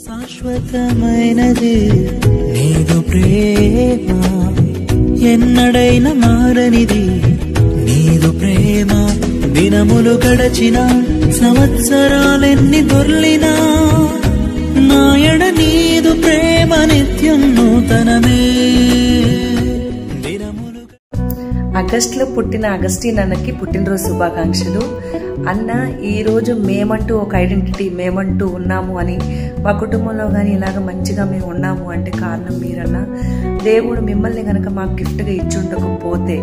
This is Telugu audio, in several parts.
శాశ్వతమైనది నీదు ప్రేమ, ఎన్నడైన మారనిది నీదు ప్రేమ. దినములు గడచిన సంవత్సరాలెన్ని దొర్లినా నాయడ నీదు ప్రేమ నిత్యం నూతనమే. ఆగస్టులో పుట్టిన అగస్టిన్ అన్నకి పుట్టినరోజు శుభాకాంక్షలు. అన్న ఈరోజు మేమంటూ ఒక ఐడెంటిటీ, మేమంటూ ఉన్నాము అని మా కుటుంబంలో కానీ ఇలాగ మంచిగా మేము ఉన్నాము అంటే కారణం మీరన్నా. దేవుడు మిమ్మల్ని కనుక మాకు గిఫ్ట్గా ఇచ్చుండకపోతే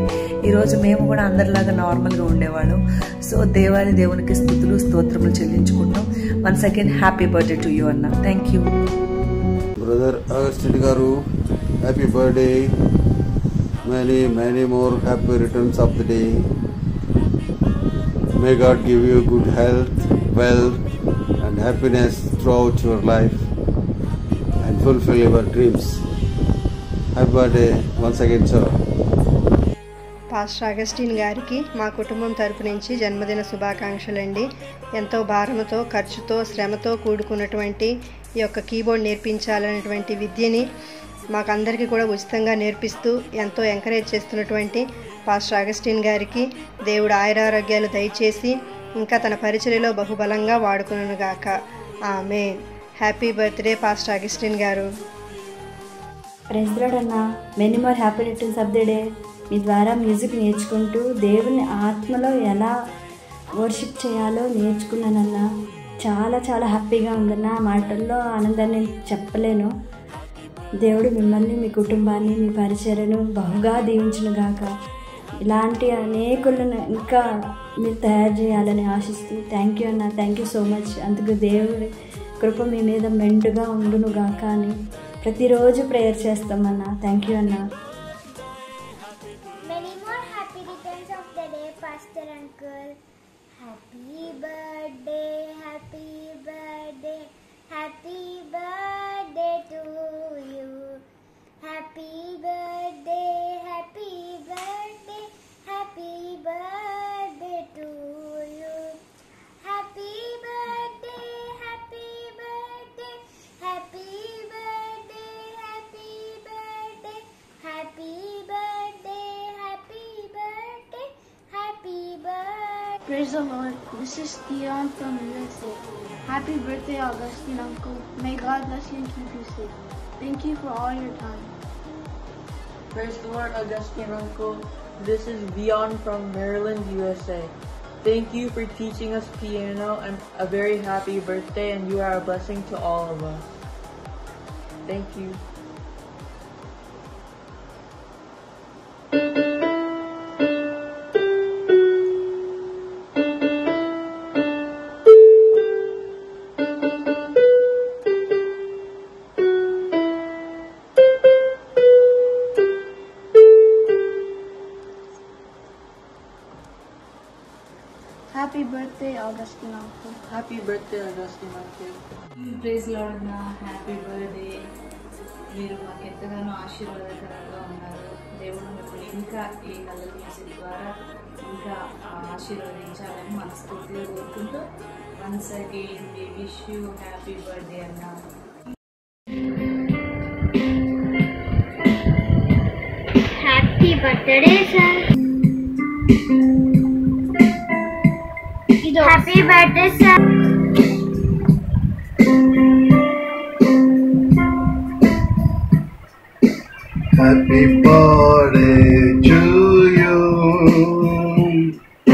ఈరోజు మేము కూడా అందరిలాగా నార్మల్గా ఉండేవాళ్ళం. సో దేవునికి స్తుతులు స్తోత్రములు చెల్లించుకుంటాం. Once again happy birthday to you అన్న. థ్యాంక్ యూ బ్రదర్ అగస్టిన్ గారు. Happy birthday. many more happy returns of the day. May God give you good health, wealth and happiness throughout your life and fulfill your dreams. Happy birthday once again, sir. Pastor Augustine గారికి మా కుటుంబం తరపు నుంచి జన్మదిన శుభాకాంక్షలండి. ఎంతో భారంతో, ఖర్చుతో, శ్రమతో కూడుకున్నటువంటి ఈ యొక్క కీబోర్డ్ నేర్పించాలనేటువంటి విద్యని మాకందరికీ కూడా ఉచితంగా నేర్పిస్తూ ఎంతో ఎంకరేజ్ చేస్తున్నటువంటి పాస్టర్ అగస్టిన్ గారికి దేవుడు ఆయురారోగ్యాలు దయచేసి ఇంకా తన పరిచర్యలో బహుబలంగా వాడుకునుగాక. Amen. Happy birthday pastor Augustine గారు. ప్రైజ్ ది లార్డ్ అన్న. Many more happy returns of the day. మీ ద్వారా మ్యూజిక్ నేర్చుకుంటూ దేవుని ఆత్మలో ఎలా వర్షిప్ చేయాలో నేర్చుకున్నానన్న. చాలా చాలా హ్యాపీగా ఉందన్న. మాటల్లో ఆనందాన్ని చెప్పలేను. దేవుడు మిమ్మల్ని, మీ కుటుంబాన్ని, మీ పరిచర్యను బహుగా దీవించునుగాక. ఇలాంటి అనేకులను ఇంకా మీరు తయారు చేయాలని ఆశిస్తూ థ్యాంక్ యూ అన్న. Thank you so much. అందుకు దేవుడి కృప మీ మీద మెండుగా ఉండునుగాక అని ప్రతిరోజు ప్రేయర్ చేస్తామన్నా. థ్యాంక్ యూ అన్న. Many more happy returns of the day, Pastor Uncle. Happy birthday, happy birthday, happy birthday to you. Happy birthday, happy birthday, happy birthday to you. Happy birthday, happy birthday, happy birthday, happy birthday, happy birthday, happy birthday, happy birthday. Praise the Lord. This is Dion from USA. Happy birthday, Augustine Uncle. May God bless you and keep you safe. Thank you for all your time. Praise the Lord, Augustine Uncle. This is Dion from Maryland, USA. Thank you for teaching us piano and a very happy birthday, and you are a blessing to all of us. Thank you. Happy birthday, Augustine Uncle. Happy birthday, Augustine Uncle. Praise Lord అన్న. Happy birthday. మీరు మాకు ఎంతగానో ఆశీర్వాదకరంగా ఉన్నారు. దేవుడు మిమ్మల్ని ఇంకా ఈ కలర్ మ్యూజిక్ ద్వారా ఇంకా ఆశీర్వదించాలని మనస్ఫూర్తిగా కోరుకుంటూ once again we wish you happy birthday అన్న. Happy birthday, sir. Happy birthday, sir. Happy birthday to you.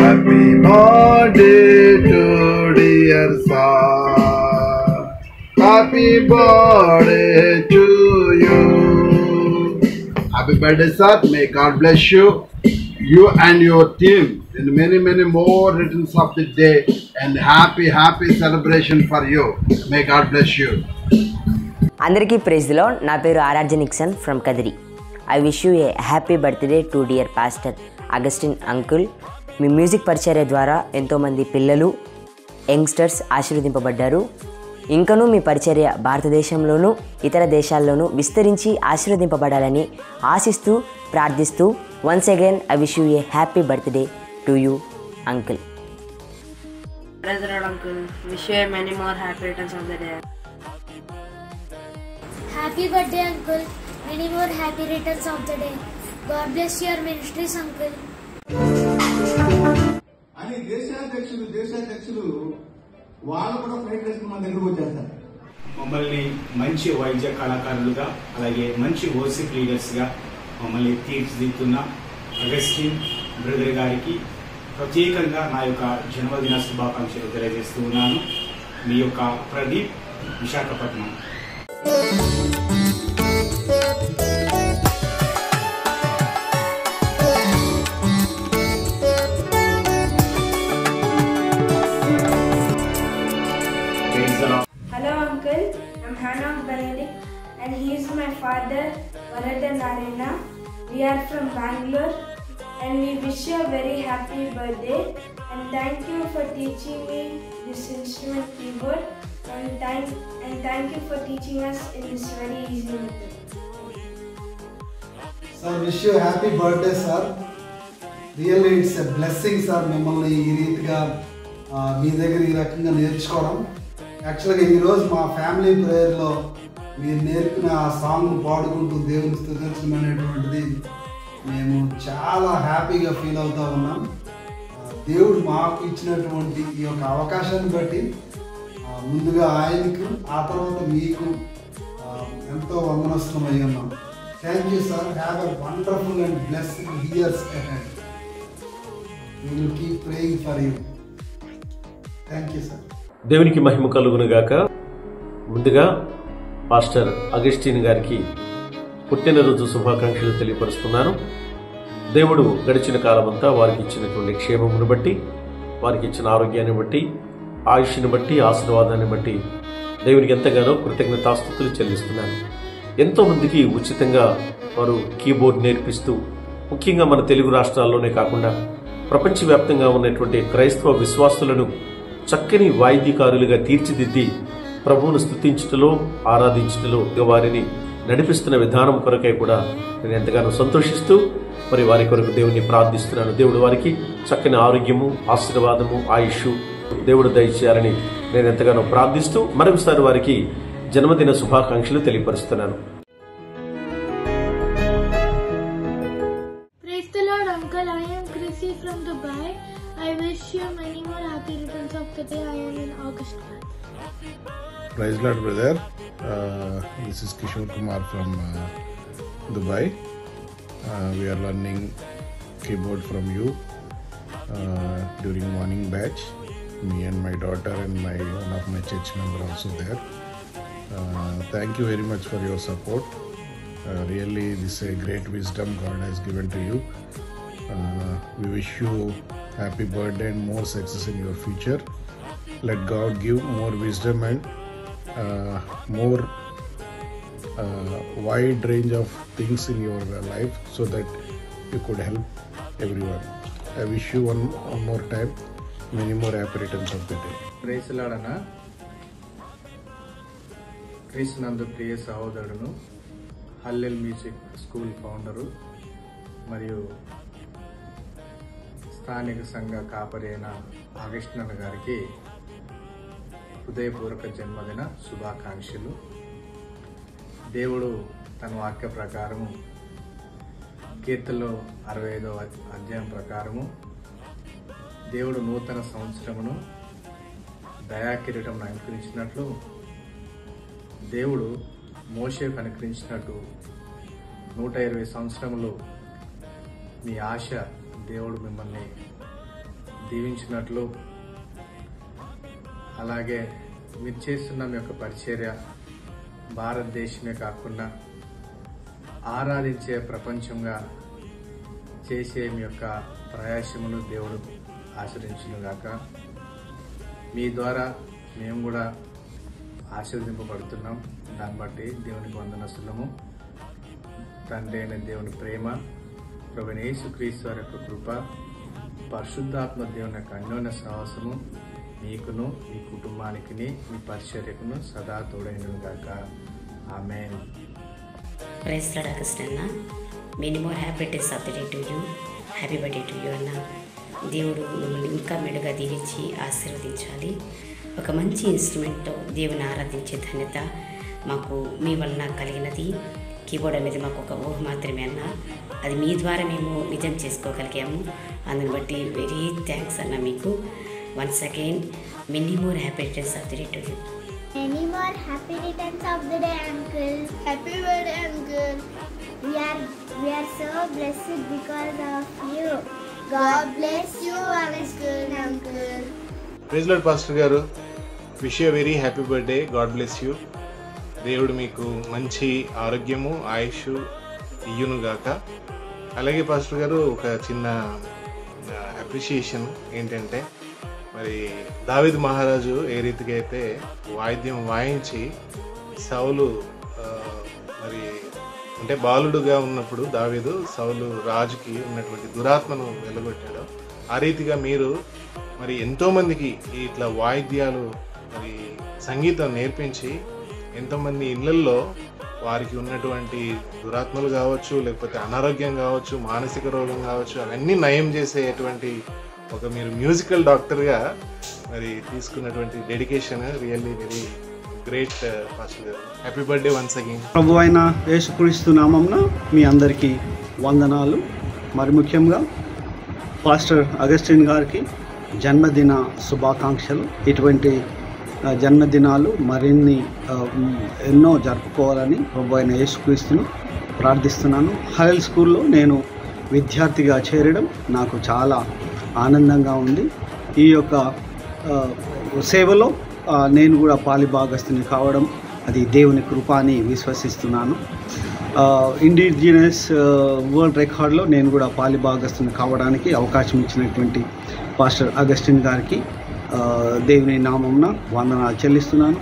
Happy birthday to dear son. Happy birthday to you. Happy birthday, sir. May God bless you, you and your team, and many more returns of the day, and happy celebration for you. May God bless you. అందరికీ ప్రైజ్ ది లార్డ్. నా పేరు Aaradhya Nixon from Kadiri. I wish you a happy birthday to dear pastor Augustine uncle. మీ మ్యూజిక్ పరిచర్య ద్వారా ఎంతోమంది పిల్లలు, యంగ్స్టర్స్ ఆశీర్వదింపబడ్డారు. ఇంకనూ మీ పరిచర్య భారతదేశంలోనూ ఇతర దేశాల్లోనూ విస్తరించి ఆశీర్వదింపబడాలని ఆశిస్తూ ప్రార్థిస్తూ once again I wish you a happy birthday to you uncle. Praise the Lord, Uncle. Wish you many more happy returns of the day. Happy birthday, Uncle. Many more happy returns of the day. God bless your ministries, Uncle. అని దేశాధ్యక్షులు వాళ్ళు కూడా ఫ్లైట్ వేసుకుని మన దగ్గరకు వచ్చేస్తారు. మమ్మల్ని మంచి వైద్య కళాకారులుగా అలాగే మంచి వర్షిప్ లీడర్స్గా మమ్మల్ని తీర్చిదిద్దుతున్న అగస్టిన్ బ్రదర్ గారికి ప్రత్యేకంగా నా యొక్క జన్మదిన శుభాకాంక్షలు తెలియజేస్తూ ఉన్నాను. మీ యొక్క Pradeep, Visakhapatnam. Hello Uncle, I'm Hannah Benedict and he is my father, Varadhan Narayana. We are from Bangalore and we wish you a very happy birthday and thank you for teaching me this instrument keyboard and thank you for teaching us in this very easy method. Sir, wish you a happy birthday, sir. Really it's a blessing, sir. మిమ్మల్ని ఈ రీతిగా మీ దగ్గర ఈ రకంగా నేర్చుకోవడం. యాక్చువల్గా ఈరోజు మా ఫ్యామిలీ ప్రేయర్లో మీరు నేర్పిన ఆ సాంగ్ పాడుకుంటూ దేవుని స్తుతించడం అనేటువంటిది మేము చాలా హ్యాపీగా ఫీల్ అవుతూ ఉన్నాం. దేవుడు మాకు ఇచ్చినటువంటి ఈ యొక్క అవకాశాన్ని బట్టి ముందుగా ఆయనకు, ఆ తర్వాత మీకు ఎంతో వందనస్తులమై ఉన్నాం. Thank you sir. Have a wonderful and blessed years ahead. We will keep praying for you. Thank you, sir. దేవునికి మహిమ కలుగునుగాక. ముందుగా పాస్టర్ అగస్టిన్ గారికి పుట్టినరోజు శుభాకాంక్షలు తెలియపరుస్తున్నాను. దేవుడు గడిచిన కాలమంతా వారికి ఇచ్చినటువంటి క్షేమమును బట్టి, వారికి ఇచ్చిన ఆరోగ్యాన్ని బట్టి, ఆయుష్ని బట్టి, ఆశీర్వాదాన్ని బట్టి దేవునికి ఎంతగానో కృతజ్ఞతాస్తుతులు చెల్లిస్తున్నాను. ఎంతోమందికి ఉచితంగా వారు కీబోర్డ్ నేర్పిస్తూ, ముఖ్యంగా మన తెలుగు రాష్ట్రాల్లోనే కాకుండా ప్రపంచవ్యాప్తంగా ఉన్నటువంటి క్రైస్తవ విశ్వాసులను చక్కని వాయిద్యకారులుగా తీర్చిదిద్ది ప్రభువును స్తుతించుటలో, ఆరాధించుటలో వారిని నడిపిస్తున్న విధానం కొరకై కూడా నేను ఎంతగానో సంతోషిస్తూ మరి వారి కొరకు దేవుని ప్రార్థిస్తున్నాను. దేవుడు వారికి చక్కని ఆరోగ్యము, ఆశీర్వాదము, ఆయుష్ దేవుడు దయచేయాలని నేను ఎంతగానో ప్రార్థిస్తూ మరొకసారి వారికి జన్మదిన శుభాకాంక్షలు తెలియపరుస్తున్నాను. Praise the Lord, Uncle. I am Chrissy from Dubai. I wish you many more happy returns of the day. I am in August. Praise Lord, brother. This is Kishore Kumar from Dubai. We are learning keyboard from you during morning batch. Me and my daughter and one of my church member also there. Thank you very much for your support. Really, this is a great wisdom God has given to you. We wish you happy birthday and more success in your future. Let God give more wisdom and more wide range of things in your life so that you could help everyone. I wish you one more time many more happy returns of the day. Praise the Lord అన్న. క్రీస్తునందు ప్రియ సహోదరుడును, హల్లెల్ మ్యూజిక్ స్కూల్ ఫౌండరు మరియు స్థానిక సంఘ కాపరి అయిన అగస్టిన్ గారికి హృదయపూర్వక జన్మదిన శుభాకాంక్షలు. దేవుడు తన వాక్య ప్రకారము కీర్తనలో 65వ అధ్యాయం ప్రకారము దేవుడు నూతన సంవత్సరమును దయాకిరీటం అనుకరించినట్లు, దేవుడు మోషేకు అనుకరించినట్టు 120 సంవత్సరములు మీ ఆశ దేవుడు మిమ్మల్ని దీవించినట్లు, అలాగే మీరు చేస్తున్న మీ యొక్క పరిచర్య భారతదేశమే కాకుండా ఆరాధించే ప్రపంచంగా చేసే మీ యొక్క ప్రయాసమును దేవుడు ఆశీర్వదించునుగాక. మీ ద్వారా మేము కూడా ఆశీర్వదింపబడుతున్నాం. దాన్ని బట్టి దేవునికి వందనస్తులము. తండ్రి అయిన దేవుని ప్రేమ, ప్రభువైన యేసుక్రీస్తు వారి యొక్క కృప, పరిశుద్ధాత్మ దేవుని యొక్క అన్యోన్య సహవాసము మీకును, మీ కుటుంబానికి, మీ పరిచర్యకును సదా తోడైనగాక. ఆమేన్. ప్రైజ్ లార్డ్ అగస్టిన్ అన్న. Many more happy days of the day to you. Happy birthday to you అన్న. దేవుడు మిమ్మల్ని ఇంకా మెడుగా దీవించి ఆశీర్వదించాలి. ఒక మంచి ఇన్స్ట్రుమెంట్తో దేవుని ఆరాధించే ధన్యత మాకు మీ వలన కలిగినది. కీబోర్డ్ అనేది మాకు ఒక ఊహ మాత్రమే అన్న, అది మీ ద్వారా మేము నిజం చేసుకోగలిగాము. అందుని బట్టి వెరీ థ్యాంక్స్ అన్న మీకు. Once again many more happy returns of the day to you. Many more happy returns of the day, uncle. Happy birthday, uncle. We are so blessed because of you. God bless you, uncle. Praise Lord pastor గారు, wish you very happy birthday. God bless you. దేవుడు మీకు మంచి ఆరోగ్యము ఆయుష్ ఇయ్యునుగాక. అలాగే పాస్టర్ గారు, ఒక చిన్న అప్రిషియేషన్ ఏంటంటే, మరి దావీదు మహారాజు ఏ రీతిగా అయితే వాయిద్యం వాయించి సౌలు మరి అంటే బాలుడుగా ఉన్నప్పుడు దావీదు సౌలు రాజుకి ఉన్నటువంటి దురాత్మను వెలగొట్టాడు, ఆ రీతిగా మీరు మరి ఎంతోమందికి ఇట్లా వాయిద్యాలు మరి సంగీతం నేర్పించి ఎంతోమంది ఇళ్ళల్లో వారికి ఉన్నటువంటి దురాత్మలు కావచ్చు, లేకపోతే అనారోగ్యం కావచ్చు, మానసిక రోగం కావచ్చు, అవన్నీ నయం చేసేటువంటి ఒక మీరు మ్యూజికల్ డాక్టర్గా మరి తీసుకున్నటువంటి dedication really very great pastor గారు. Happy birthday once again. ప్రభు అయిన యేసుక్రీస్తు నామమున మీ అందరికీ వందనాలు. మరి ముఖ్యంగా పాస్టర్ అగస్టిన్ గారికి జన్మదిన శుభాకాంక్షలు. ఇటువంటి జన్మదినాలు మరిన్ని ఎన్నో జరుపుకోవాలని ప్రభు అయిన యేసుక్రీస్తును ప్రార్థిస్తున్నాను. హరెల్ స్కూల్లో నేను విద్యార్థిగా చేరడం నాకు చాలా ఆనందంగా ఉంది. ఈ యొక్క సేవలో నేను కూడా పాలిభాగస్తుని కావడం అది దేవుని కృప అని విశ్వసిస్తున్నాను. ఇండిజినస్ వరల్డ్ రికార్డులో నేను కూడా పాలిభాగస్తుని కావడానికి అవకాశం ఇచ్చినటువంటి పాస్టర్ అగస్టిన్ గారికి దేవుని నామమున వందనాలు చెల్లిస్తున్నాను.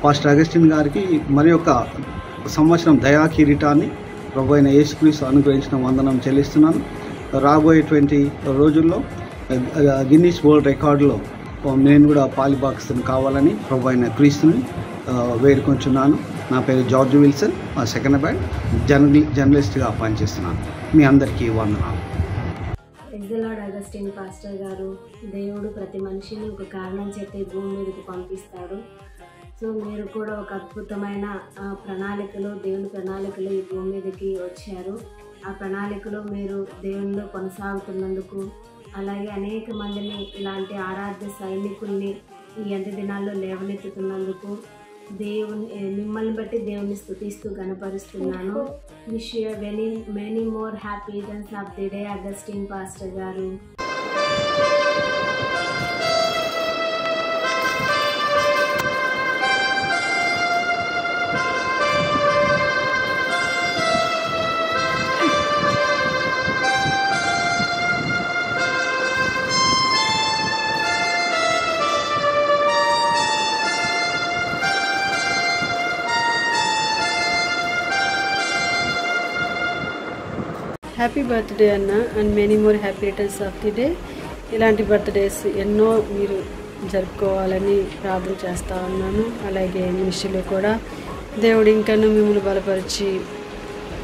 పాస్టర్ అగస్టిన్ గారికి మరి ఒక సంవత్సరం దయా కిరీటాన్ని ప్రభు అయిన యేసుక్రీస్తు అనుగ్రహించిన వందనం చెల్లిస్తున్నాను. రాబోయేటువంటి రోజుల్లో గిన్నీస్ వరల్డ్ రికార్డులో నేను కూడా పాలిభాగస్తుని కావాలని ప్రభు అయిన క్రీస్తుని వేడుకొంచున్నాను. నా పేరు జార్జ్ విల్సన్, సెకండ్ బ్యాండ్ జర్నలిస్ట్గా పనిచేస్తున్నాను. మీ అందరికీ వందనాలు. Praise the Lord. Augustine pastor గారు, దేవుడు ప్రతి మనిషిని ఒక కారణం చేత భూమి మీదకి పంపిస్తాడు. సో మీరు కూడా ఒక అద్భుతమైన ప్రణాళికలో, దేవుని ప్రణాళికలో ఈ భూమి మీదకి వచ్చారు. ఆ ప్రణాళికలో మీరు దేవునిలో కొనసాగుతున్నందుకు, అలాగే అనేక మందిని ఇలాంటి ఆరాధ్య సైనికుల్ని ఈ అంత్య దినాల్లో లేవనెత్తుతున్నందుకు మిమ్మల్ని బట్టి దేవుని స్తుతిస్తూ గణపరుస్తున్నాను. Wish you many more happy returns of the day Augustine pastor గారు. హ్యాపీ బర్త్డే అన్న, and many more happy returns of the day. ఇలాంటి బర్త్డేస్ ఎన్నో మీరు జరుపుకోవాలని ప్రార్థన చేస్తూ ఉన్నాను. అలాగే మినిస్ట్రీలో కూడా దేవుడు ఇంకనూ మిమ్మల్ని బలపరిచి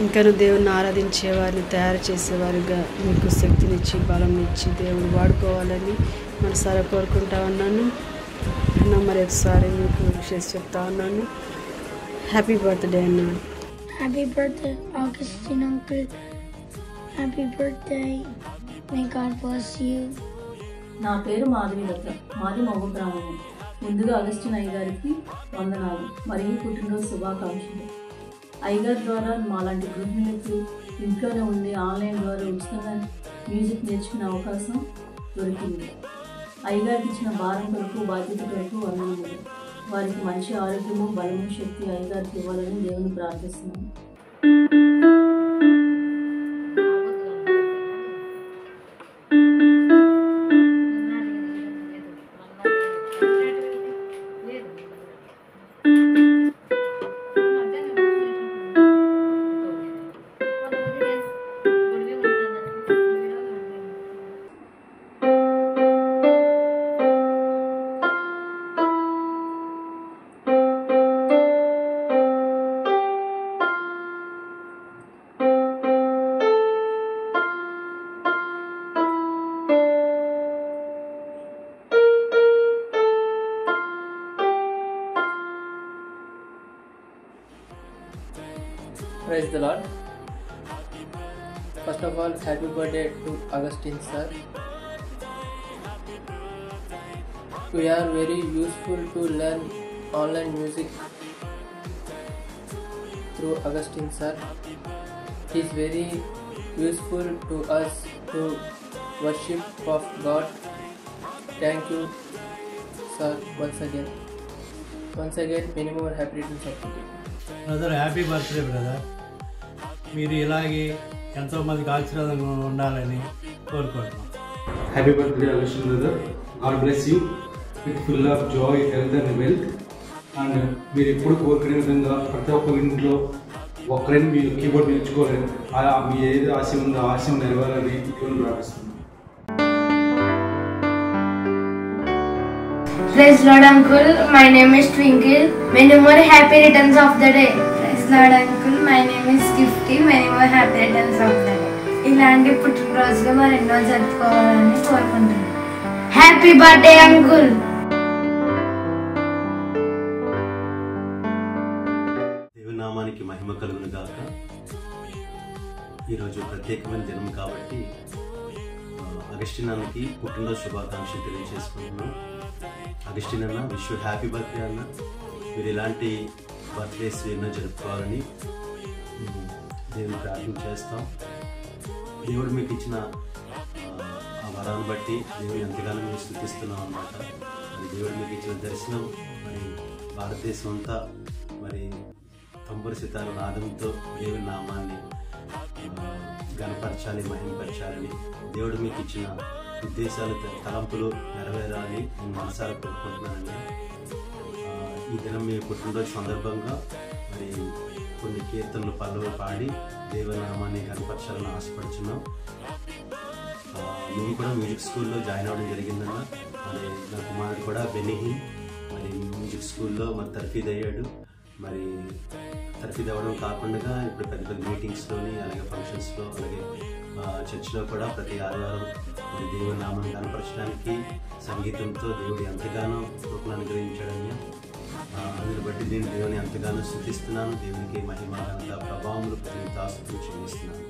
ఇంకనూ దేవుడిని ఆరాధించే వారిని తయారు చేసేవారుగా మీకు శక్తినిచ్చి బలంనిచ్చి దేవుడు వాడుకోవాలని మనసారా కోరుకుంటా ఉన్నాను. మరి ఒకసారి మీకు విషయం చెప్తా ఉన్నాను. హ్యాపీ బర్త్డే అన్న. Happy birthday, Augustine uncle. Happy birthday. May God bless you. నా పేరు మాధవి దత్త, మాది మహబూబ్ గ్రామం. ముందుగా అగస్టిన్ అయ్యగారికి వందనాలు మరియు పుట్టినరోజు శుభాకాంక్షలు. అయ్యగారి ద్వారా మాలాంటి గృహిణులకు ఇంట్లోనే ఉండి ఆన్లైన్ ద్వారా ఉచితంగా మ్యూజిక్ నేర్చుకునే అవకాశం దొరికింది. అయ్యగారికి ఇచ్చిన భారం కొరకు బాధ్యత కొరకు వందనములు. వారికి మంచి ఆరోగ్యము బలము శక్తి అయ్యగారికి ఇవ్వాలని దేవుని ప్రార్థిస్తున్నాను. Praise the Lord. First of all, happy birthday to Augustine sir. We are very useful to learn online music through Augustine sir. He is very useful to us to worship of God. Thank you sir once again. Many more happy returns of the day. Brother happy birthday brother. మీరు ఇలాగే ఎంతోమందికి ఆశీర్వాదంగా ఉండాలని కోరుకుంటున్నాం. Happy birthday Augustine brother. God bless you with full of Joy, health and wealth. And మీరు ఎప్పుడు కోరుకునే విధంగా ప్రతి ఒక్క ఇంట్లో ఒక్కరైనా మీరు కీబోర్డ్ నేర్చుకోలేదు, మీ ఏది ఆశ ఉందో ఆశ నెరవేరాలని దేవుని ప్రార్థిస్తున్నాను. Praise Lord Uncle, my name is Twinkle. Many more happy returns of the day. Praise Lord Uncle, my name is Gifty. Many more happy returns of the day. ఇలాంటి పుట్టినరోజులు మరి ఎన్నో జరుపుకోవాలని కోరుకుంటున్నాను. Happy birthday uncle. దేవుని నామానికి మహిమ కలుగును గాక. ఈరోజు ప్రత్యేకమైన దినం కాబట్టి అగస్టిన్ అన్నకి పుట్టినరోజు శుభాకాంక్షలు తెలియజేసుకుంటున్నాం. అగస్టిన్ అన్న, విష్ యూ హ్యాపీ బర్త్డే అన్న. మీరు ఇలాంటి బర్త్డేస్ ఎన్నో జరుపుకోవాలని దేవుని ప్రార్థన చేస్తాం. దేవుడు మీకు ఇచ్చిన ఆ వరాన్ని బట్టి దేవుని ఎంతగానో మేము స్తుతిస్తున్నాం అన్నమాట. మరి దేవుడు మీకు ఇచ్చిన దర్శనం మరి భారతదేశం అంతా మరి తంబురు సితార నాదంతో దేవుని నామాన్ని గణపరచాలి, మహిమపరచాలని దేవుడు మీకు ఇచ్చిన ఉద్దేశాలు, తలంపులు నెరవేరాలని నేను మనసారా కోరుకుంటున్నానండి. ఈ దినం మీ పుట్టినరోజు సందర్భంగా మరి కొన్ని కీర్తనలు పల్లవి పాడి దేవనామాన్ని కనపరచాలని ఆశపడుచున్నాం. మేము కూడా మ్యూజిక్ స్కూల్లో జాయిన్ అవ్వడం జరిగిందన్న. మరి నా కుమారుడు కూడా బెనిహిన్ మరి మ్యూజిక్ స్కూల్లో మరి తర్ఫీద్ అయ్యాడు. మరి తర్ఫీద్ అవ్వడం కాకుండా ఇప్పుడు పెద్ద పెద్ద మీటింగ్స్లోని, అలాగే ఫంక్షన్స్లో, అలాగే చర్చిలో కూడా ప్రతి ఆదివారం మరి దేవుని నామాన్ని కనపరచడానికి సంగీతంతో దేవుడు ఎంతగానో కృపను అనుగ్రహించాడని అందుని బట్టి నేను దేవుని ఎంతగానో స్తుతిస్తున్నాను. దేవునికి మహిమ, ఘనత, ప్రభావములు ప్రతినితాస్తులు చెల్లిస్తున్నాను.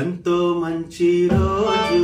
ఎంతో మంచి రోజు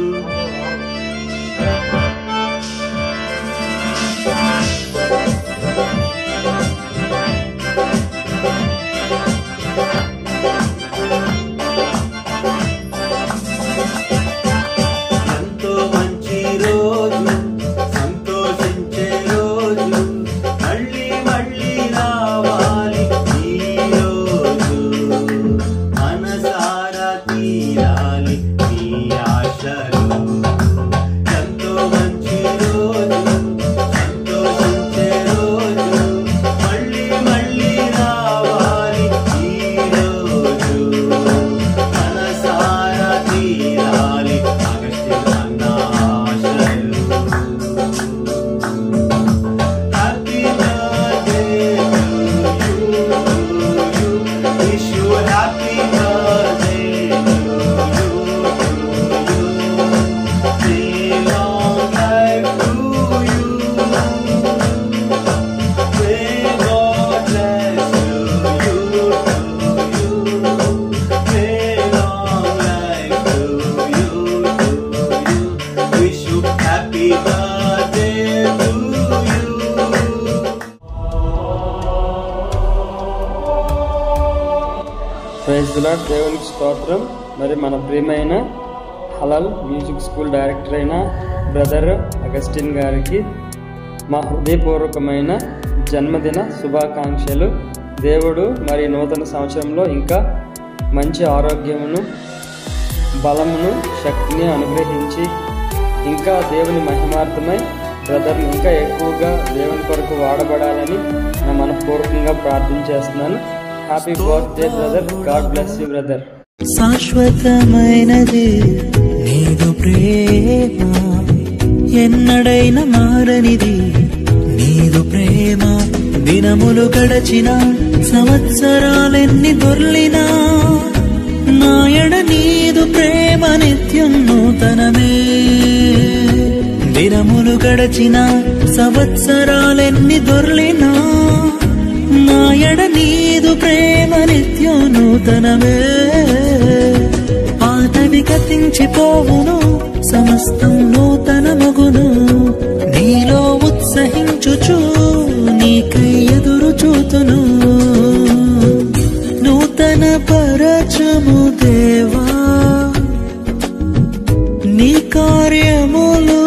ప్రైజ్ ది లార్డ్. దేవునికి స్తోత్రం. మరి మన ప్రియమైన హలాల్ మ్యూజిక్ స్కూల్ డైరెక్టర్ అయిన బ్రదర్ అగస్టిన్ గారికి మా హృదయపూర్వకమైన జన్మదిన శుభాకాంక్షలు. దేవుడు మరి నూతన సంవత్సరంలో ఇంకా మంచి ఆరోగ్యమును, బలమును, శక్తిని అనుగ్రహించి ఇంకా దేవుని మహిమార్థమై బ్రదర్ని ఇంకా ఎక్కువగా దేవుని కొరకు వాడబడాలని నా మనపూర్వకంగా ప్రార్థన చేస్తున్నాను. Happy birthday brother. God bless you brother. శాశ్వతమైనది నీదు ప్రేమ, ఎన్నడైనా మారనిది నీదు ప్రేమ. దినములు గడచిన, సంవత్సరాలెన్ని దొర్లినా, నాయడ నీదు ప్రేమ నిత్యం నూతనమే. దినములు గడచిన, సంవత్సరాలెన్ని దొర్లినా, నాయడ నీదు ప్రేమ నిత్యం నూతనమే. పాతవి గతించిపోవును, సమస్తం నూతన మగును. నీలో ఉత్సహించుచు నీకై ఎదురు చూతును. నూతన పరచము దేవా, నీ కార్యములు